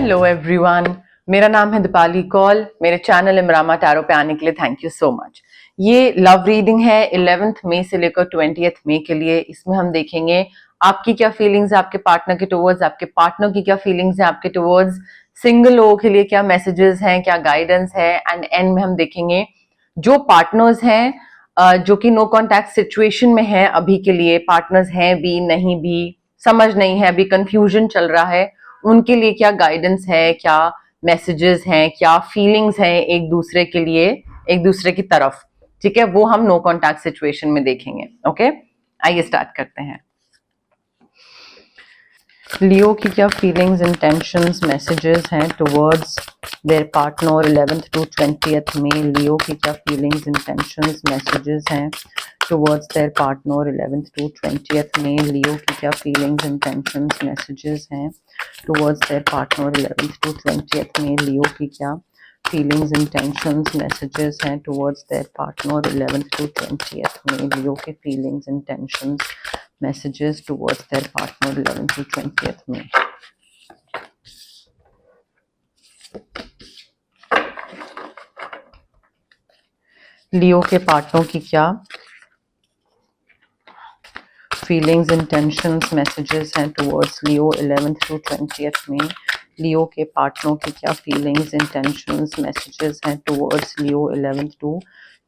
Hello everyone, मेरा नाम है दीपाली कौल। मेरे चैनल इमरामा टैरो पे आने के लिए थैंक यू सो मच। ये लव रीडिंग है 11 मई से लेकर 20 मई के लिए। इसमें हम देखेंगे आपकी क्या फीलिंग्स है आपके पार्टनर के टुवर्ड्स, आपके पार्टनर की क्या फीलिंग्स है आपके टुवर्ड्स, सिंगल लोगों के लिए क्या मैसेजेस हैं, क्या गाइडेंस है। एंड एंड में हम देखेंगे जो पार्टनर्स हैं जो कि नो कॉन्टैक्ट सिचुएशन में है अभी के लिए, पार्टनर्स हैं भी नहीं भी, समझ नहीं है, अभी कंफ्यूजन चल रहा है, उनके लिए क्या गाइडेंस है, क्या मैसेजेस हैं, क्या फीलिंग्स हैं एक दूसरे के लिए, एक दूसरे की तरफ। ठीक है, वो हम नो कॉन्टैक्ट सिचुएशन में देखेंगे। ओके, आइए स्टार्ट करते हैं। लियो की क्या फीलिंग्स, इंटेंशंस, मैसेजेस हैं towards their partner 11th to 20th में। लियो की क्या फीलिंग्स, इंटेंशंस, मैसेजेस हैं towards their partner 11th to 20th में। लियो की क्या फीलिंग्स, इंटेंशंस, मैसेजेस हैं towards their partner 11th to 20th में। लियो की क्या फीलिंग्स, इंटेंशंस, मैसेजेस हैं towards their partner 11th to 20th में। लियो के feelings, intentions, messages towards their partner 11th to 20th में। लियो के पार्टनर की क्या फीलिंग्स, इंटेंशंस, मैसेजेस हैं towards Leo 11th to 20th में। लियो के पार्टनर की क्या फीलिंग्स, इंटेंशंस, मैसेजेस हैं towards Leo 11th to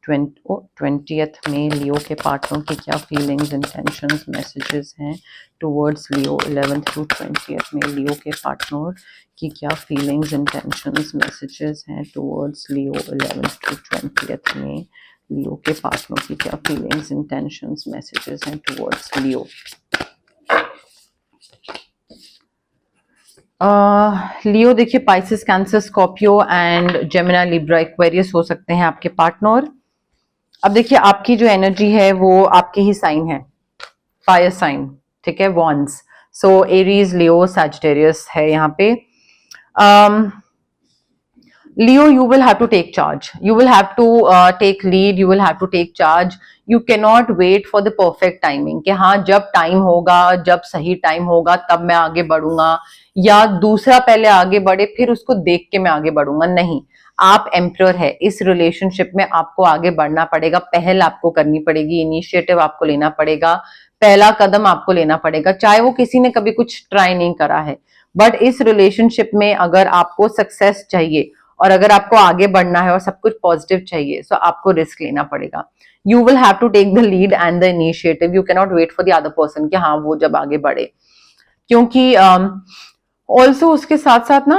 20th में। लियो के पार्टनर की क्या फीलिंग्स, इंटेंशंस, मैसेजेस हैं towards Leo 11th to 20th में। लियो के पार्टनर की क्या फीलिंग्स, इंटेंशंस, मैसेजेस हैं towards Leo 11th to 20th में। लियो के पार्टनर की क्या फीलिंग्स, इंटेंशंस, मैसेजेस हैं टुवर्ड्स लियो। लियो देखिए, Pisces, cancer, Scorpio and Gemini, Libra, Aquarius हो सकते हैं आपके पार्टनर। अब देखिए, आपकी जो एनर्जी है वो आपके ही साइन है, फायर साइन। ठीक है, वॉन्स। सो एरीज, लियो, सैजिटेरियस है यहाँ पे। Leo, you will have to take charge. You will have to take lead. You will have to take charge. You cannot wait for the perfect timing कि हाँ जब time होगा, जब सही टाइम होगा तब मैं आगे बढ़ूंगा, या दूसरा पहले आगे बढ़े फिर उसको देख के मैं आगे बढ़ूंगा। नहीं, आप एम्प्रर है इस रिलेशनशिप में, आपको आगे बढ़ना पड़ेगा, पहल आपको करनी पड़ेगी, इनिशिएटिव आपको लेना पड़ेगा, पहला कदम आपको लेना पड़ेगा, चाहे वो किसी ने कभी कुछ ट्राई नहीं करा है। बट इस रिलेशनशिप में अगर आपको सक्सेस चाहिए और अगर आपको आगे बढ़ना है और सब कुछ पॉजिटिव चाहिए, तो आपको रिस्क लेना पड़ेगा। You will have to take the lead and the initiative. You cannot wait for the other person कि हाँ वो जब आगे बढ़े, क्योंकि ऑल्सो उसके साथ साथ ना,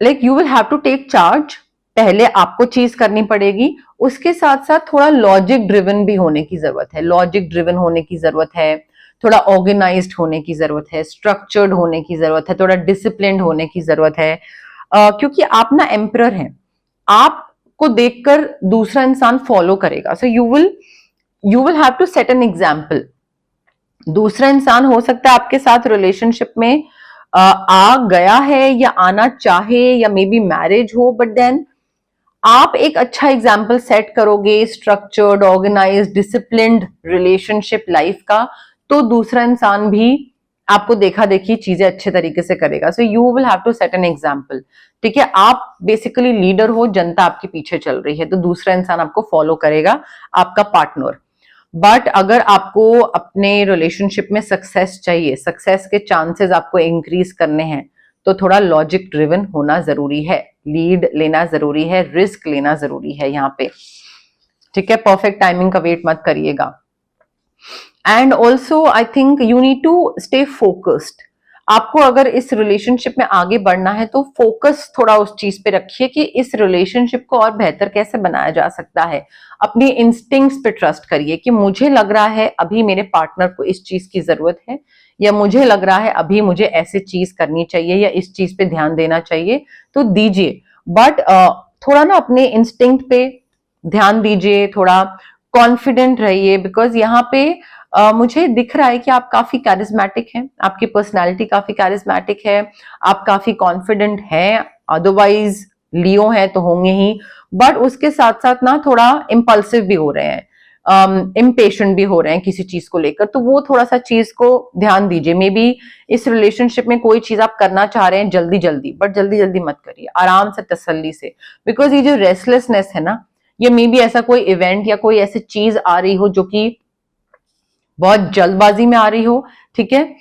like you will have to take charge. पहले आपको चीज करनी पड़ेगी, उसके साथ साथ थोड़ा लॉजिक ड्रिवन भी होने की जरूरत है। लॉजिक ड्रिवन होने की जरूरत है, थोड़ा ऑर्गेनाइज्ड होने की जरूरत है, स्ट्रक्चर्ड होने की जरूरत है, थोड़ा डिसिप्लिन्ड होने की जरूरत है। क्योंकि आप ना एम्परर हैं, आपको देखकर दूसरा इंसान फॉलो करेगा। So you will have to set an example. दूसरा इंसान हो सकता है आपके साथ रिलेशनशिप में आ गया है या आना चाहे, या मे बी मैरिज हो, बट देन आप एक अच्छा एग्जाम्पल सेट करोगे, structured, organised, disciplined relationship life का, तो दूसरा इंसान भी आपको देखा देखी चीजें अच्छे तरीके से करेगा। So you will have to set an example. ठीक है, आप बेसिकली लीडर हो, जनता आपके पीछे चल रही है, तो दूसरा इंसान आपको फॉलो करेगा, आपका पार्टनर। बट अगर आपको अपने रिलेशनशिप में सक्सेस चाहिए, सक्सेस के चांसेस आपको इंक्रीज करने हैं, तो थोड़ा लॉजिक ड्रिवन होना जरूरी है, लीड लेना जरूरी है, रिस्क लेना जरूरी है यहाँ पे। ठीक है, परफेक्ट टाइमिंग का वेट मत करिएगा। And also I think you need to stay focused. आपको अगर इस रिलेशनशिप में आगे बढ़ना है तो फोकस थोड़ा उस चीज पे रखिए कि इस रिलेशनशिप को और बेहतर कैसे बनाया जा सकता है। अपनी इंस्टिंक्ट्स पे ट्रस्ट करिए कि मुझे लग रहा है अभी मेरे पार्टनर को इस चीज की जरूरत है, या मुझे लग रहा है अभी मुझे ऐसी चीज करनी चाहिए या इस चीज पे ध्यान देना चाहिए, तो दीजिए। बट थोड़ा ना अपने इंस्टिंक्ट पे ध्यान दीजिए, थोड़ा कॉन्फिडेंट रहिए, बिकॉज यहाँ पे मुझे दिख रहा है कि आप काफी कैरिज्मेटिक हैं, आपकी पर्सनालिटी काफी कैरिज्मेटिक है, आप काफी कॉन्फिडेंट हैं, अदरवाइज लियो है तो होंगे ही, बट उसके साथ साथ ना थोड़ा इम्पल्सिव भी हो रहे हैं। इम्पेशेंट भी हो रहे हैं किसी चीज को लेकर, तो वो थोड़ा सा चीज को ध्यान दीजिए। मे बी इस रिलेशनशिप में कोई चीज आप करना चाह रहे हैं जल्दी जल्दी, बट जल्दी जल्दी मत करिए, आराम से तसल्ली से, बिकॉज ये जो रेस्टलेसनेस है ना, ये मे बी ऐसा कोई इवेंट या कोई ऐसी चीज आ रही हो जो कि बहुत जल्दबाजी में आ रही हो, ठीक है,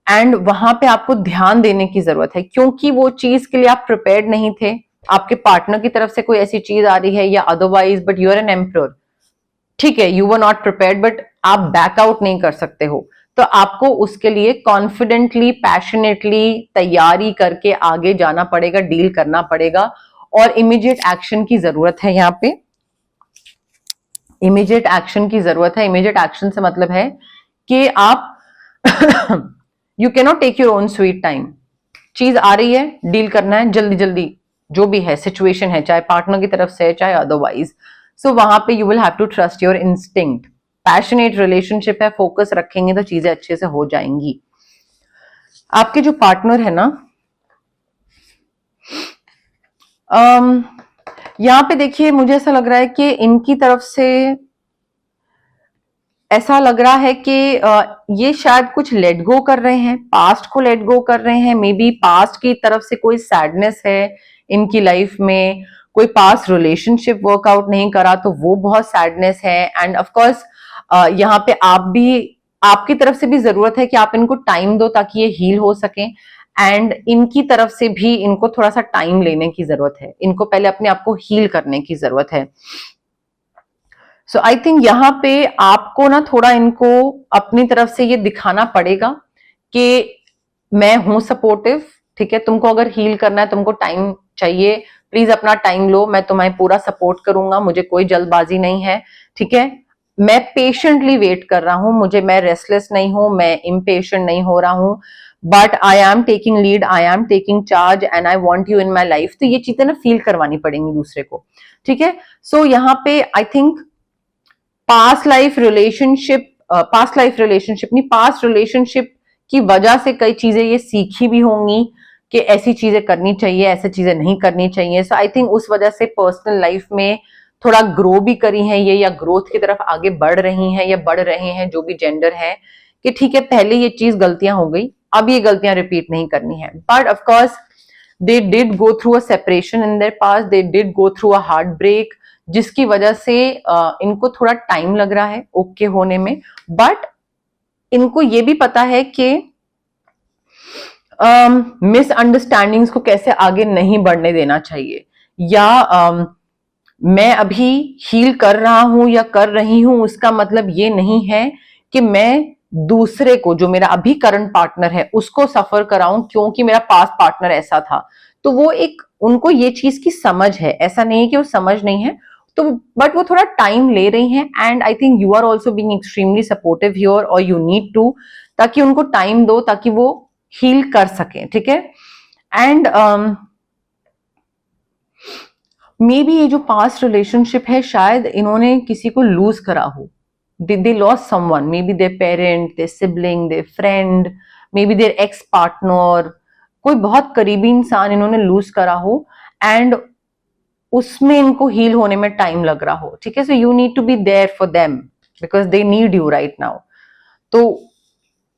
एंड वहां पे आपको ध्यान देने की जरूरत है, क्योंकि वो चीज के लिए आप प्रिपेयर्ड नहीं थे। आपके पार्टनर की तरफ से कोई ऐसी चीज आ रही है या otherwise, but you are an emperor, ठीक है, you were not prepared, but आप बैकआउट नहीं कर सकते हो। तो आपको उसके लिए कॉन्फिडेंटली, पैशनेटली तैयारी करके आगे जाना पड़ेगा, डील करना पड़ेगा, और इमीडिएट एक्शन की जरूरत है। यहाँ पे इमीडिएट एक्शन की जरूरत है। इमीडिएट एक्शन से मतलब है कि आप you can not take your own sweet time. चीज आ रही है, डील करना है जल्दी जल्दी, जो भी है सिचुएशन है, चाहे पार्टनर की तरफ से चाहे अदरवाइज। सो वहां पे you will have to trust your instinct. Passionate relationship है, फोकस रखेंगे तो चीजें अच्छे से हो जाएंगी। आपके जो पार्टनर है ना, यहां पे देखिए, मुझे ऐसा लग रहा है कि इनकी तरफ से ऐसा लग रहा है कि ये शायद कुछ लेट गो कर रहे हैं, पास्ट को लेट गो कर रहे हैं। मे बी पास्ट की तरफ से कोई सैडनेस है इनकी लाइफ में, कोई पास्ट रिलेशनशिप वर्कआउट नहीं करा तो वो बहुत सैडनेस है। एंड ऑफ कोर्स यहाँ पे आपकी तरफ से भी जरूरत है कि आप इनको टाइम दो ताकि ये हील हो सके, एंड इनकी तरफ से भी इनको थोड़ा सा टाइम लेने की जरूरत है। इनको पहले अपने आप को हील करने की जरूरत है। सो आई थिंक यहाँ पे आपको ना थोड़ा इनको अपनी तरफ से ये दिखाना पड़ेगा कि मैं हूं सपोर्टिव, ठीक है, तुमको अगर हील करना है, तुमको टाइम चाहिए, प्लीज अपना टाइम लो, मैं तुम्हें पूरा सपोर्ट करूंगा, मुझे कोई जल्दबाजी नहीं है, ठीक है, मैं पेशेंटली वेट कर रहा हूं, मैं रेस्टलेस नहीं हूं, मैं इम्पेशेंट नहीं हो रहा हूं, but I am taking lead, I am taking charge and I want you in my life. तो ये चीजें ना फील करवानी पड़ेंगी दूसरे को, ठीक है। सो यहाँ पे I think past life relationship की वजह से कई चीजें ये सीखी भी होंगी कि ऐसी चीजें करनी चाहिए, ऐसी चीजें नहीं करनी चाहिए। सो आई थिंक उस वजह से पर्सनल लाइफ में थोड़ा ग्रो भी करी हैं ये, या ग्रोथ की तरफ आगे बढ़ रही हैं या बढ़ रहे हैं, जो भी जेंडर है, कि ठीक है पहले ये चीज गलतियां हो गई, अब ये गलतियां रिपीट नहीं करनी है। But of course they did go through a separation in their past, they did go through a heartbreak, जिसकी वजह से इनको थोड़ा टाइम लग रहा है ओके होने में। बट इनको ये भी पता है कि मिसअंडरस्टैंडिंग्स को कैसे आगे नहीं बढ़ने देना चाहिए, या मैं अभी हील कर रहा हूं या कर रही हूं, उसका मतलब ये नहीं है कि मैं दूसरे को, जो मेरा अभी करंट पार्टनर है, उसको सफर कराऊं क्योंकि मेरा पास्ट पार्टनर ऐसा था। तो वो एक, उनको ये चीज की समझ है, ऐसा नहीं है कि वो समझ नहीं है, तो बट वो थोड़ा टाइम ले रही हैं। And I think you are also being extremely supportive here, और यू नीड टू, ताकि उनको टाइम दो ताकि वो हील कर सके, ठीक है। एंड मे बी ये जो पास्ट रिलेशनशिप है, शायद इन्होंने किसी को लूज करा हो, they lost someone, maybe their parent, their sibling, their friend, maybe their ex partner, कोई बहुत करीबी इंसान इन्होंने लूज करा हो, एंड उसमें इनको हील होने में टाइम लग रहा हो, ठीक है। So you need to be there for them because they need you right now. तो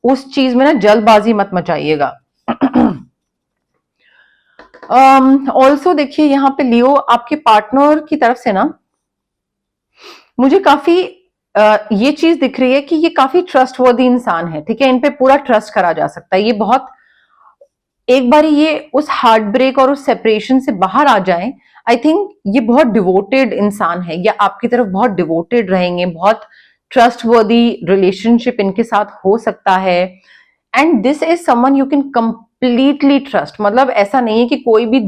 उस चीज में ना जल्दबाजी मत मचाइएगा। ऑल्सो देखिए यहाँ पे लियो, आपके पार्टनर की तरफ से ना मुझे काफी ये चीज दिख रही है कि ये काफी ट्रस्टवर्दी इंसान है, ठीक है, इन पे पूरा ट्रस्ट करा जा सकता है। ये बहुत, एक बार ये उस हार्ट ब्रेक और उस सेपरेशन से बाहर आ जाए, आई थिंक ये बहुत डिवोटेड इंसान है, या आपकी तरफ बहुत डिवोटेड रहेंगे, बहुत ट्रस्टवर्दी रिलेशनशिप इनके साथ हो सकता है। And this is someone you can completely trust, मतलब ऐसा नहीं है कि कोई भी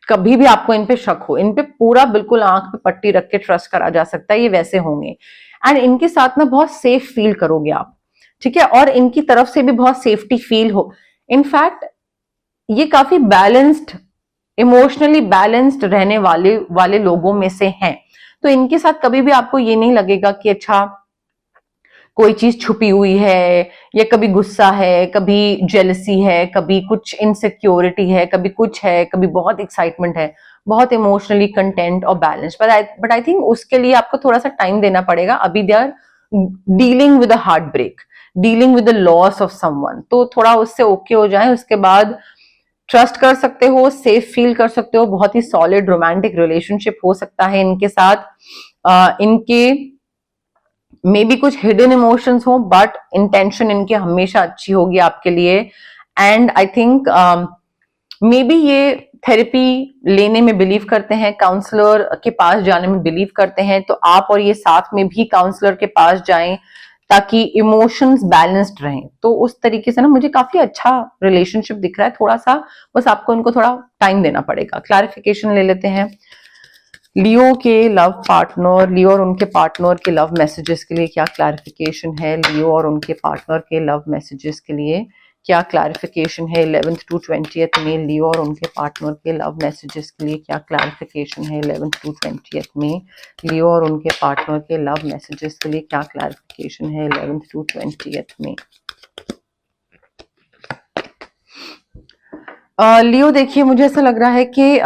कभी भी आपको इन पे शक हो, इन पे पूरा बिल्कुल आंख पे पट्टी रख के ट्रस्ट करा जा सकता है, ये वैसे होंगे। एंड इनके साथ ना बहुत सेफ फील करोगे आप, ठीक है, और इनकी तरफ से भी बहुत सेफ्टी फील हो। इनफैक्ट ये काफी बैलेंस्ड, इमोशनली बैलेंस्ड रहने वाले लोगों में से हैं। तो इनके साथ कभी भी आपको ये नहीं लगेगा कि अच्छा कोई चीज छुपी हुई है, या कभी गुस्सा है, कभी जेलसी है, कभी कुछ इनसिक्योरिटी है, कभी कुछ है, कभी बहुत एक्साइटमेंट है। बहुत इमोशनली कंटेंट और बैलेंस, बट आई थिंक उसके लिए आपको थोड़ा सा टाइम देना पड़ेगा। अभी they are dealing with a heartbreak, dealing with the loss of someone, तो थोड़ा उससे ओके हो जाए, उसके बाद ट्रस्ट कर सकते हो, सेफ फील कर सकते हो, बहुत ही सॉलिड रोमांटिक रिलेशनशिप हो सकता है इनके साथ। इनके मे बी कुछ हिडन इमोशंस हो, बट इंटेंशन इनकी हमेशा अच्छी होगी आपके लिए। And I think may be ये थेरेपी लेने में बिलीव करते हैं, काउंसलर के पास जाने में बिलीव करते हैं, तो आप और ये साथ में भी काउंसलर के पास जाएं ताकि इमोशंस बैलेंस्ड रहें। तो उस तरीके से ना मुझे काफी अच्छा रिलेशनशिप दिख रहा है, थोड़ा सा बस आपको इनको थोड़ा टाइम देना पड़ेगा। क्लैरिफिकेशन ले लेते हैं। लियो के लव पार्टनर, लियो और उनके पार्टनर के लव मैसेजेस के लिए क्या क्लैरिफिकेशन है? लियो और उनके पार्टनर के लव मैसेजेस के लिए क्या क्लैरिफिकेशन है? 11th to 20th में लियो और उनके पार्टनर के लव मैसेजेस के लिए क्या क्लैरिफिकेशन है? 11th to 20th में लियो और उनके पार्टनर के लव मैसेजेस के लिए क्या क्लैरिफिकेशन है? 11th to 20th में लियो देखिए, मुझे ऐसा लग रहा है कि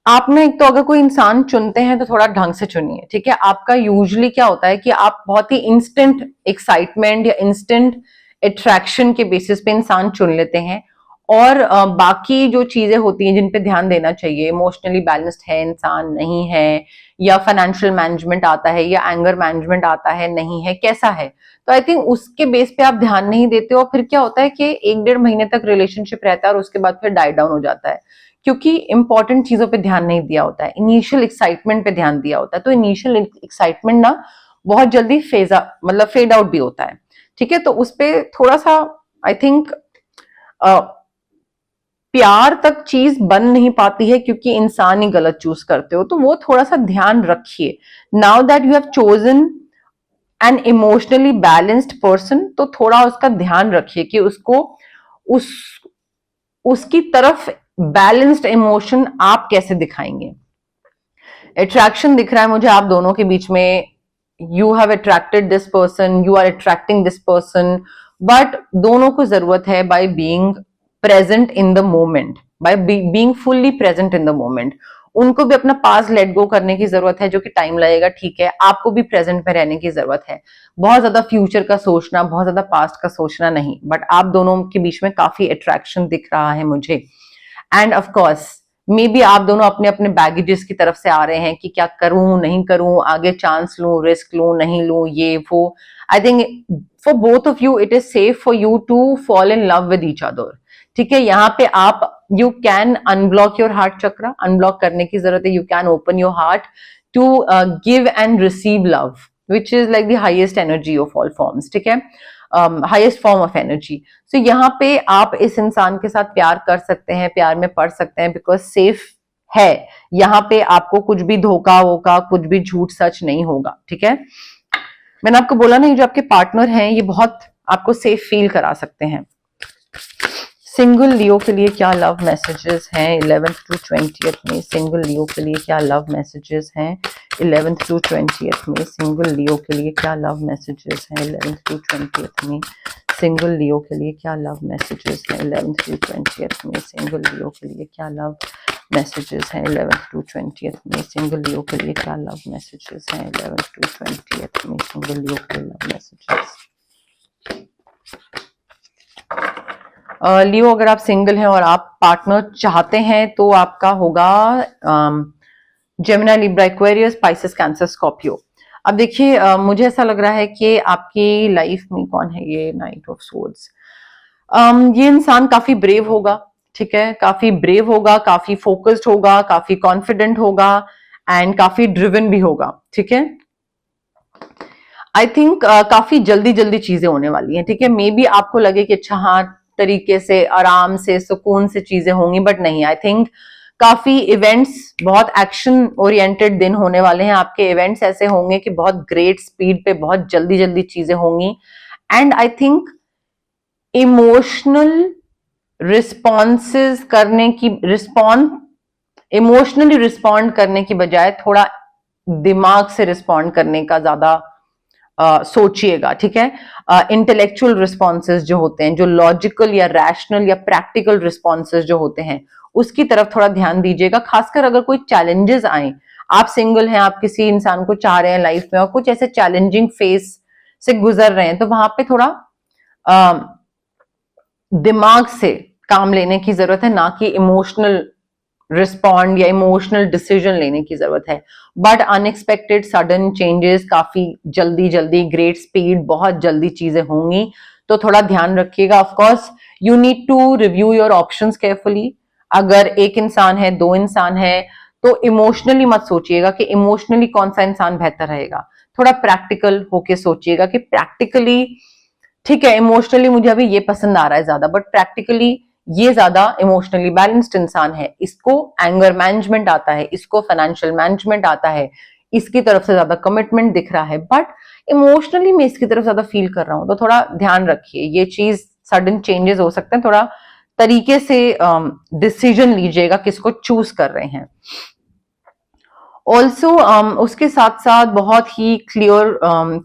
आप ना एक तो अगर कोई इंसान चुनते हैं तो थोड़ा ढंग से चुनिए, ठीक है? आपका यूजुअली क्या होता है कि आप बहुत ही इंस्टेंट एक्साइटमेंट या इंस्टेंट अट्रैक्शन के बेसिस पे इंसान चुन लेते हैं, और बाकी जो चीजें होती हैं जिन पे ध्यान देना चाहिए, इमोशनली बैलेंस्ड है इंसान नहीं है, या फाइनेंशियल मैनेजमेंट आता है, या एंगर मैनेजमेंट आता है नहीं है, कैसा है, तो आई थिंक उसके बेस पे आप ध्यान नहीं देते हो। फिर क्या होता है कि 1-1.5 महीने तक रिलेशनशिप रहता है और उसके बाद फिर डाई डाउन हो जाता है, क्योंकि इंपॉर्टेंट चीजों पे ध्यान नहीं दिया होता है, इनिशियल एक्साइटमेंट पे ध्यान दिया होता है। तो इनिशियल एक्साइटमेंट ना बहुत जल्दी मतलब फेड आउट भी होता है, ठीक है? तो उस पर थोड़ा सा आई थिंक प्यार तक चीज बन नहीं पाती है, क्योंकि इंसान ही गलत चूज करते हो, तो वो थोड़ा सा ध्यान रखिए। Now that you have chosen an emotionally balanced person, तो थोड़ा उसका ध्यान रखिए कि उसको उस उसकी तरफ बैलेंस्ड इमोशन आप कैसे दिखाएंगे। अट्रैक्शन दिख रहा है मुझे आप दोनों के बीच में, you have attracted this person, you are attracting this person, but दोनों को जरूरत है by being present in the moment, by being fully present in the moment. उनको भी अपना पास लेट गो करने की जरूरत है, जो कि टाइम लगेगा, ठीक है? आपको भी प्रेजेंट में रहने की जरूरत है। बहुत ज्यादा फ्यूचर का सोचना, बहुत ज्यादा पास्ट का सोचना नहीं, बट आप दोनों के बीच में काफी अट्रैक्शन दिख रहा है मुझे। End of course may be आप दोनों अपने अपने बैगेजेस की तरफ से आ रहे हैं कि क्या करूं नहीं करूं, आगे चांस लूं रिस्क लूं नहीं लूं, ये वो। I think for both of you it is safe for you to fall in love with each other, ठीक है? यहाँ पे आप you can unblock your heart chakra, unblock करने की जरूरत है। You can open your heart to give and receive love, which is like the highest energy of all forms, ठीक है? Highest form of energy. So यहाँ पे आप इस इंसान के साथ प्यार कर सकते हैं, प्यार में पड़ सकते हैं, बिकॉज सेफ है यहाँ पे। आपको कुछ भी धोखा वोखा, कुछ भी झूठ सच नहीं होगा, ठीक है? मैंने आपको बोला नहीं, जो आपके पार्टनर हैं ये बहुत आपको सेफ फील करा सकते हैं। सिंगल लियो के लिए क्या लव मैसेजेस हैं 11th to 20th में? सिंगल लियो के लिए क्या लव मैसेजेस हैं 11th to 20th में? सिंगल लियो के लिए क्या लव मैसेजेस हैं 11th to 20th में? सिंगल लियो के लिए क्या लव मैसेजेस हैं 11th to 20th में? सिंगल लियो के लिए क्या लव मैसेजेस हैं 11th to 20th में? सिंगल लियो के लिए क्या लव मैसेजेस हैं 11th to 20th में? सिंगल लियो के लिए लव मैसेजेस। लियो अगर आप सिंगल हैं और आप पार्टनर चाहते हैं तो आपका होगा Gemini, Libra, Aquarius, spices, cancer, Scorpio. अब देखिए मुझे ऐसा लग रहा है कि आपकी लाइफ में कौन है ये नाइट ऑफ सोर्ड्स। ये इंसान काफी ब्रेव होगा, ठीक है? काफी ब्रेव होगा, काफी फोकस्ड होगा, काफी कॉन्फिडेंट होगा एंड काफी ड्रिवन भी होगा, ठीक है? आई थिंक काफी जल्दी जल्दी चीजें होने वाली हैं, ठीक है? मे बी आपको लगे कि अच्छा हाँ तरीके से आराम से सुकून से चीजें होंगी, बट नहीं। आई थिंक काफी इवेंट्स, बहुत एक्शन ओरिएंटेड दिन होने वाले हैं आपके। इवेंट्स ऐसे होंगे कि बहुत ग्रेट स्पीड पे बहुत जल्दी जल्दी चीजें होंगी। And I think emotional responses करने की इमोशनली रिस्पॉन्ड करने की बजाय थोड़ा दिमाग से रिस्पॉन्ड करने का ज्यादा सोचिएगा, ठीक है? इंटेलेक्चुअल रिस्पॉन्सेज जो होते हैं, जो लॉजिकल या रैशनल या प्रैक्टिकल रिस्पॉन्सेज जो होते हैं, उसकी तरफ थोड़ा ध्यान दीजिएगा। खासकर अगर कोई चैलेंजेस आए, आप सिंगल हैं, आप किसी इंसान को चाह रहे हैं लाइफ में और कुछ ऐसे चैलेंजिंग फेस से गुजर रहे हैं, तो वहां पे थोड़ा दिमाग से काम लेने की जरूरत है, ना कि इमोशनल रिस्पॉन्ड या इमोशनल डिसीजन लेने की जरूरत है। बट अनएक्सपेक्टेड सडन चेंजेस काफी जल्दी जल्दी, ग्रेट स्पीड, बहुत जल्दी चीजें होंगी, तो थोड़ा ध्यान रखिएगा। Of course you need to review your options carefully. अगर एक इंसान है, दो इंसान है, तो इमोशनली मत सोचिएगा कि इमोशनली कौन सा इंसान बेहतर रहेगा। थोड़ा प्रैक्टिकल होके सोचिएगा कि प्रैक्टिकली ठीक है, इमोशनली मुझे अभी ये पसंद आ रहा है ज्यादा, बट प्रैक्टिकली ये ज्यादा इमोशनली बैलेंस्ड इंसान है, इसको एंगर मैनेजमेंट आता है, इसको फाइनेंशियल मैनेजमेंट आता है, इसकी तरफ से ज्यादा कमिटमेंट दिख रहा है, बट इमोशनली मैं इसकी तरफ ज्यादा फील कर रहा हूं। तो थोड़ा ध्यान रखिए, ये चीज सडन चेंजेस हो सकते हैं, थोड़ा तरीके से डिसीजन लीजिएगा किसको चूज कर रहे हैं। ऑल्सो उसके साथ साथ बहुत ही क्लियर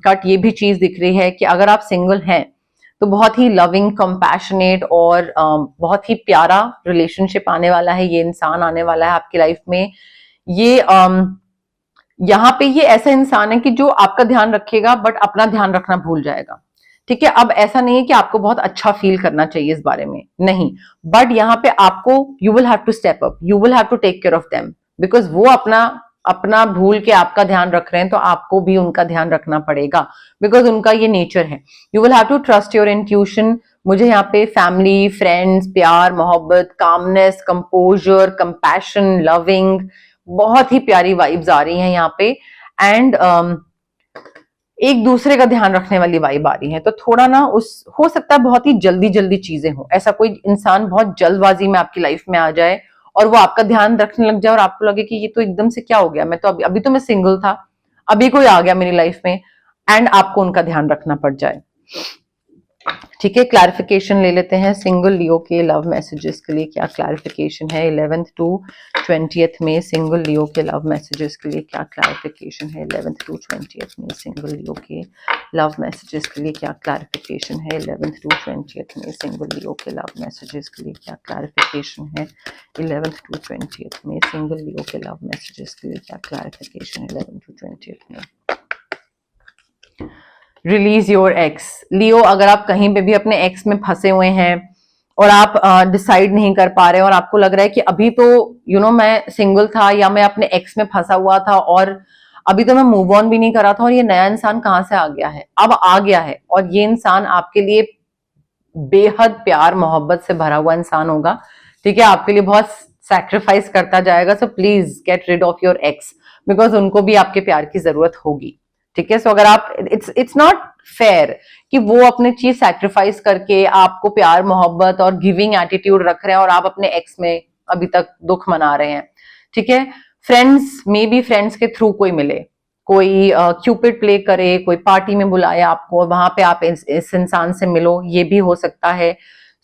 कट ये भी चीज दिख रही है कि अगर आप सिंगल हैं तो बहुत ही लविंग, कंपैशनेट और बहुत ही प्यारा रिलेशनशिप आने वाला है, ये इंसान आने वाला है आपकी लाइफ में। ये यहाँ पे ये ऐसा इंसान है कि जो आपका ध्यान रखेगा बट अपना ध्यान रखना भूल जाएगा। ठीक है, अब ऐसा नहीं है कि आपको बहुत अच्छा फील करना चाहिए इस बारे में, नहीं, बट यहाँ पे आपको you will have to step up, you will have to take care of them, because वो अपना भूल के आपका ध्यान रख रहे हैं, तो आपको भी उनका ध्यान रखना पड़ेगा, बिकॉज उनका ये नेचर है। You will have to trust your intuition. मुझे यहाँ पे फैमिली, फ्रेंड्स, प्यार, मोहब्बत, कामनेस, कंपोजर, कंपैशन, लविंग, बहुत ही प्यारी वाइब्स आ रही हैं यहाँ पे। एंड एक दूसरे का ध्यान रखने वाली वाइब आ रही है, तो थोड़ा ना हो सकता है बहुत ही जल्दी जल्दी चीजें हो, ऐसा कोई इंसान बहुत जल्दबाजी में आपकी लाइफ में आ जाए और वो आपका ध्यान रखने लग जाए और आपको लगे कि ये तो एकदम से क्या हो गया, मैं तो अभी तो मैं सिंगल था, अभी कोई आ गया मेरी लाइफ में, एंड आपको उनका ध्यान रखना पड़ जाए। ठीक है, क्लैरिफिकेशन ले लेते हैं सिंगल लियो के लव मैसेजेस के लिए क्या क्लैरिफिकेशन है 11th to 20th में। सिंगल लियो के लव मैसेजेस के लिए क्या क्लैरिफिकेशन है 11th to 20th में। सिंगल लियो के लव मैसेजेस के लिए क्या क्लैरिफिकेशन है 11th to 20th में। सिंगल लियो के लव मैसेजेस के लिए क्या क्लैरिफिकेशन है 11th to 20th में। सिंगल लियो के लव मैसेजेस के लिए क्या क्लैरिफिकेशन है 11th to 20th में। Release your x. लियो, अगर आप कहीं पे भी अपने एक्स में फंसे हुए हैं और आप डिसाइड नहीं कर पा रहे हैं और आपको लग रहा है कि अभी तो मैं सिंगल था या मैं अपने एक्स में फंसा हुआ था और अभी तो मैं मूव ऑन भी नहीं करा था और ये नया इंसान कहाँ से आ गया है, अब आ गया है और ये इंसान आपके लिए बेहद प्यार मोहब्बत से भरा हुआ इंसान होगा। ठीक है, आपके लिए बहुत सैक्रिफाइस करता जाएगा। So please get rid of your ex, because उनको भी आपके प्यार की जरूरत होगी। ठीक है, सो अगर आप इट्स नॉट फेयर कि वो अपने चीज सैक्रिफाइस करके आपको प्यार मोहब्बत और गिविंग एटीट्यूड रख रहे हैं और आप अपने एक्स में अभी तक दुख मना रहे हैं। ठीक है, फ्रेंड्स, मे बी फ्रेंड्स के थ्रू कोई मिले, कोई क्यूपिड प्ले करे, कोई पार्टी में बुलाए आपको, वहां पे आप इस इंसान से मिलो, ये भी हो सकता है।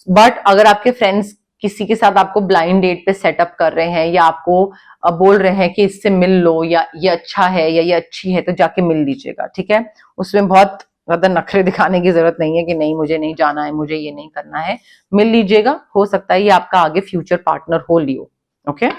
बट अगर आपके फ्रेंड्स किसी के साथ आपको ब्लाइंड डेट पे सेटअप कर रहे हैं या आपको बोल रहे हैं कि इससे मिल लो या ये अच्छा है या ये अच्छी है, तो जाके मिल लीजिएगा। ठीक है, उसमें बहुत ज्यादा नखरे दिखाने की जरूरत नहीं है कि नहीं मुझे नहीं जाना है, मुझे ये नहीं करना है, मिल लीजिएगा, हो सकता है ये आपका आगे फ्यूचर पार्टनर हो लियो। ओके,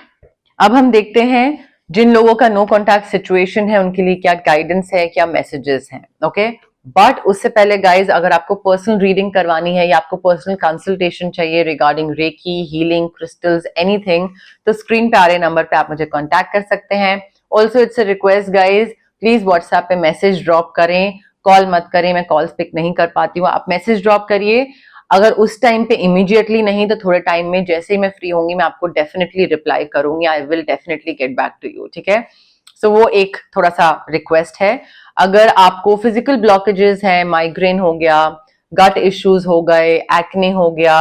अब हम देखते हैं जिन लोगों का नो कॉन्टैक्ट सिचुएशन है उनके लिए क्या गाइडेंस है, क्या मैसेजेस हैं। ओके, बट उससे पहले गाइज, अगर आपको पर्सनल रीडिंग करवानी है या आपको पर्सनल कंसल्टेशन चाहिए regarding reiki, healing, crystals, anything, तो स्क्रीन पे आ रहे नंबर पे आप मुझे कांटेक्ट कर सकते हैं। Also it's a request guys, please WhatsApp पे मैसेज ड्रॉप करें, कॉल मत करें, मैं कॉल्स पिक नहीं कर पाती हूँ। आप मैसेज ड्रॉप करिए, अगर उस टाइम पे इमीडिएटली नहीं तो थोड़े टाइम में जैसे ही मैं फ्री होंगी मैं आपको डेफिनेटली रिप्लाई करूंगी, I will definitely get back to you. ठीक है, सो वो एक थोड़ा सा रिक्वेस्ट है। अगर आपको फिजिकल ब्लॉकेजेस हैं, माइग्रेन हो गया, गट इश्यूज हो गए, एक्ने हो गया,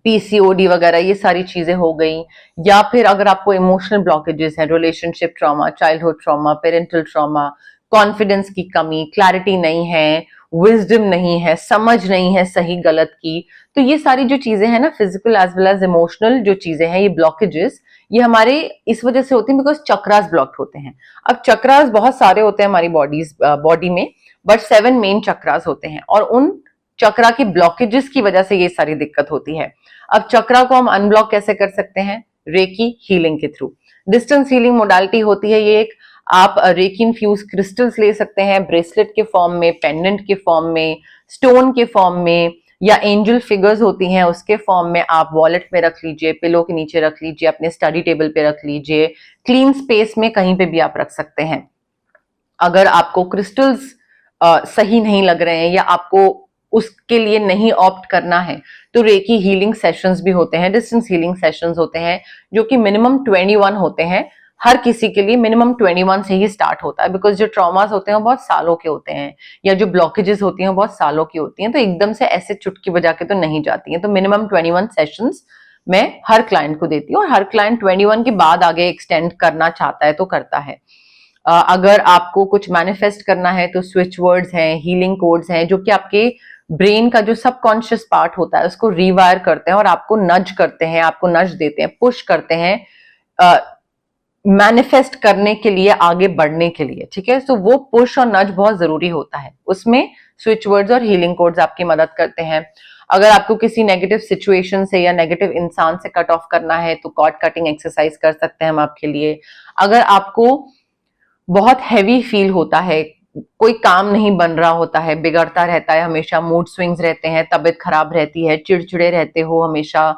पीसीओडी वगैरह ये सारी चीजें हो गई, या फिर अगर आपको इमोशनल ब्लॉकेजेस हैं, relationship trauma, childhood trauma, parental trauma, confidence की कमी, क्लैरिटी नहीं है, विजडम नहीं है, समझ नहीं है सही गलत की, तो ये सारी जो चीजें हैं ना, physical as well as emotional जो चीजें हैं, ये ब्लॉकेजेस ये हमारे इस वजह से होती हैं बिकॉज चक्रास ब्लॉक्ड होते हैं। अब चक्रास बहुत सारे होते हैं हमारी बॉडी में, बट 7 मेन चक्रास होते हैं और उन चक्रा की ब्लॉकेजेस की वजह से ये सारी दिक्कत होती है। अब चक्रा को हम अनब्लॉक कैसे कर सकते हैं? रेकी हीलिंग के थ्रू। डिस्टेंस हीलिंग मोडालिटी होती है ये एक, आप रेकी इन्फ्यूज क्रिस्टल्स ले सकते हैं ब्रेसलेट के फॉर्म में, पेंडेंट के फॉर्म में, स्टोन के फॉर्म में, या एंजल फिगर्स होती हैं उसके फॉर्म में आप वॉलेट में रख लीजिए, पिलो के नीचे रख लीजिए, अपने स्टडी टेबल पे रख लीजिए, क्लीन स्पेस में कहीं पे भी आप रख सकते हैं। अगर आपको क्रिस्टल्स सही नहीं लग रहे हैं या आपको उसके लिए नहीं ऑप्ट करना है तो रेकी हीलिंग सेशंस भी होते हैं, डिस्टेंस हीलिंग सेशंस होते हैं जो कि मिनिमम 21 होते हैं। हर किसी के लिए मिनिमम 21 से ही स्टार्ट होता है, बिकॉज जो ट्रॉमास होते हैं वो बहुत सालों के होते हैं, या जो ब्लॉकेजेस होती हैं वो बहुत सालों की होती हैं, तो एकदम से ऐसे चुटकी बजा के तो नहीं जाती हैं। तो मिनिमम 21 सेशंस मैं हर क्लाइंट को देती हूँ, और हर क्लाइंट 21 के बाद आगे एक्सटेंड करना चाहता है तो करता है। अगर आपको कुछ मैनिफेस्ट करना है तो स्विच वर्ड्स हैं, हीलिंग कोड्स हैं, जो कि आपके ब्रेन का जो सबकॉन्शियस पार्ट होता है उसको रिवायर करते हैं और आपको नज करते हैं, आपको नज देते हैं, पुश करते हैं मैनिफेस्ट करने के लिए, आगे बढ़ने के लिए। ठीक है, तो वो पुश और नज बहुत जरूरी होता है, उसमें स्विच वर्ड्स और हीलिंग कोड्स आपकी मदद करते हैं। अगर आपको किसी नेगेटिव सिचुएशन से या नेगेटिव इंसान से कट ऑफ करना है तो कॉर्ड कटिंग एक्सरसाइज कर सकते हैं हम आपके लिए। अगर आपको बहुत हैवी फील होता है, कोई काम नहीं बन रहा होता है, बिगड़ता रहता है हमेशा, मूड स्विंग्स रहते हैं, तबीयत खराब रहती है, चिड़चिड़े रहते हो हमेशा,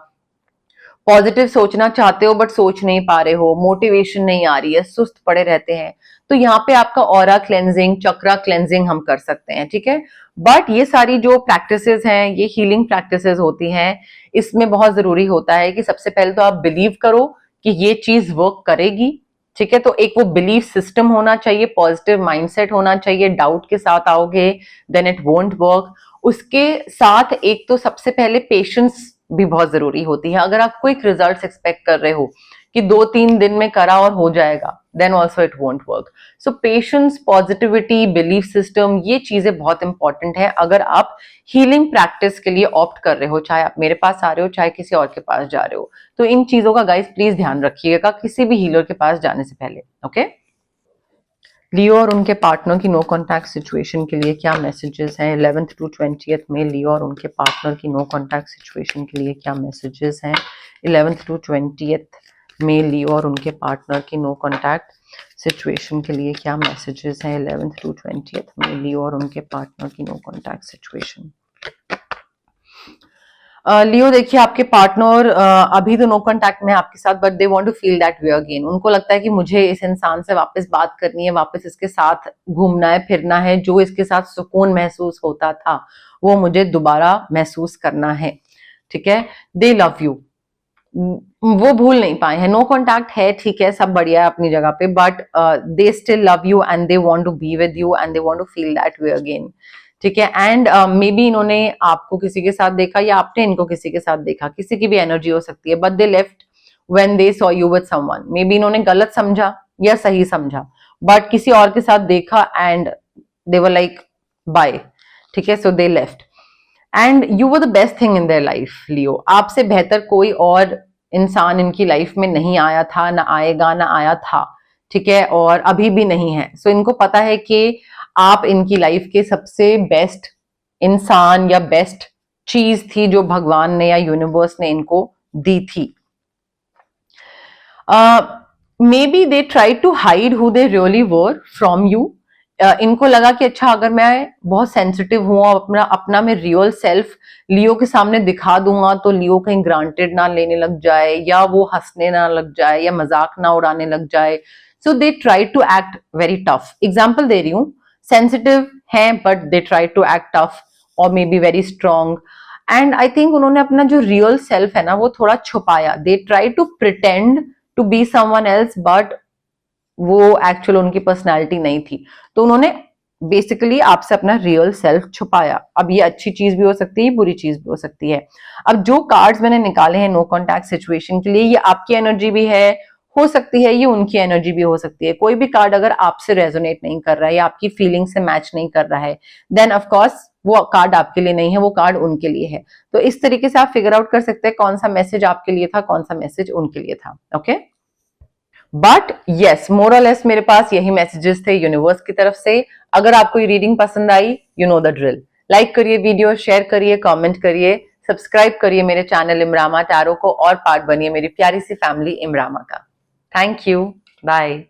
पॉजिटिव सोचना चाहते हो बट सोच नहीं पा रहे हो, मोटिवेशन नहीं आ रही है, सुस्त पड़े रहते हैं, तो यहाँ पे आपका ऑरा क्लेंजिंग, चक्रा क्लेंजिंग हम कर सकते हैं। ठीक है, बट ये सारी जो प्रैक्टिसेस हैं, ये हीलिंग प्रैक्टिसेस होती हैं, इसमें बहुत जरूरी होता है कि सबसे पहले तो आप बिलीव करो कि ये चीज वर्क करेगी। ठीक है, तो एक वो बिलीफ सिस्टम होना चाहिए, पॉजिटिव माइंडसेट होना चाहिए। डाउट के साथ आओगे देन इट वोंट वर्क। उसके साथ एक तो सबसे पहले पेशेंस भी बहुत जरूरी होती है। अगर आप क्विक रिजल्ट्स एक्सपेक्ट कर रहे हो कि 2-3 दिन में करा और हो जाएगा, then also it won't work. So patience, positivity, belief system, ये चीजें बहुत इंपॉर्टेंट है अगर आप हीलिंग प्रैक्टिस के लिए ऑप्ट कर रहे हो, चाहे आप मेरे पास आ रहे हो चाहे किसी और के पास जा रहे हो। तो इन चीजों का गाइस प्लीज ध्यान रखिएगा किसी भी हीलर के पास जाने से पहले। ओके, लियो और उनके पार्टनर की नो कॉन्टैक्ट सिचुएशन के लिए क्या मैसेजेस हैं? 11th to 20th में लियो और उनके पार्टनर की नो कॉन्टैक्ट सिचुएशन के लिए क्या मैसेजेस हैं? 11th to 20th में लियो और उनके पार्टनर की नो कॉन्टैक्ट सिचुएशन के लिए क्या मैसेजेस हैं? 11th to 20th में लियो और उनके पार्टनर की नो कॉन्टैक्ट सिचुएशन। लियो देखिए, आपके पार्टनर अभी तो नो कॉन्टैक्ट में आपके साथ, but they want to feel that way again. उनको लगता है कि मुझे इस इंसान से वापस बात करनी है, वापस इसके साथ घूमना है फिरना है, जो इसके साथ सुकून महसूस होता था वो मुझे दोबारा महसूस करना है। ठीक है, दे लव यू, वो भूल नहीं पाए हैं। नो कॉन्टैक्ट है, ठीक है, सब बढ़िया है अपनी जगह पे, but they still love you and they want to be with you and they want to feel that way again. ठीक है, एंड मे बी इन्होंने आपको किसी के साथ देखा या आपने इनको किसी के साथ देखा, किसी की भी एनर्जी हो सकती है, but they left when they saw you with someone. May be इन्होंने गलत समझा या सही समझा, बट किसी और के साथ देखा and they were like bye. ठीक है, so they left and you were the best thing in their life. Leo, आपसे बेहतर कोई और इंसान इनकी लाइफ में नहीं आया था, ना आएगा, ना आया था। ठीक है, और अभी भी नहीं है। सो इनको पता है कि आप इनकी लाइफ के सबसे बेस्ट इंसान या बेस्ट चीज थी जो भगवान ने या यूनिवर्स ने इनको दी थी। Maybe they try to hide who they really were from you. इनको लगा कि अच्छा, अगर मैं बहुत सेंसिटिव हूं और अपना मैं रियल सेल्फ लियो के सामने दिखा दूंगा तो लियो कहीं ग्रांटेड ना लेने लग जाए, या वो हंसने ना लग जाए, या मजाक ना उड़ाने लग जाए। So they try to act very tough. Example दे रही हूं, सेंसिटिव हैं but they try to act tough और may be very strong. And I think उन्होंने अपना जो रियल सेल्फ है ना वो थोड़ा छुपाया। They try to pretend to be someone else, but वो एक्चुअल उनकी पर्सनैलिटी नहीं थी। तो उन्होंने बेसिकली आपसे अपना रियल सेल्फ छुपाया। अब ये अच्छी चीज भी हो सकती है, बुरी चीज भी हो सकती है। अब जो कार्ड्स मैंने निकाले हैं नो कॉन्टैक्ट सिचुएशन के लिए, ये आपकी एनर्जी भी है, हो सकती है ये उनकी एनर्जी भी हो सकती है। कोई भी कार्ड अगर आपसे रेजोनेट नहीं कर रहा है या आपकी फीलिंग से मैच नहीं कर रहा है, देन ऑफ कोर्स वो कार्ड आपके लिए नहीं है, वो कार्ड उनके लिए है। तो इस तरीके से आप फिगर आउट कर सकते हैं कौन सा मैसेज आपके लिए था, कौन सा मैसेज उनके लिए था। ओके, बट यस, मोर और लेस मेरे पास यही मैसेजेस थे यूनिवर्स की तरफ से। अगर आपको ये रीडिंग पसंद आई, you know the drill, like करिए वीडियो, शेयर करिए, कमेंट करिए, सब्सक्राइब करिए मेरे चैनल इमरामा टैरो को और पार्ट बनिए मेरी प्यारी सी फैमिली इमरामा का। Thank you, bye.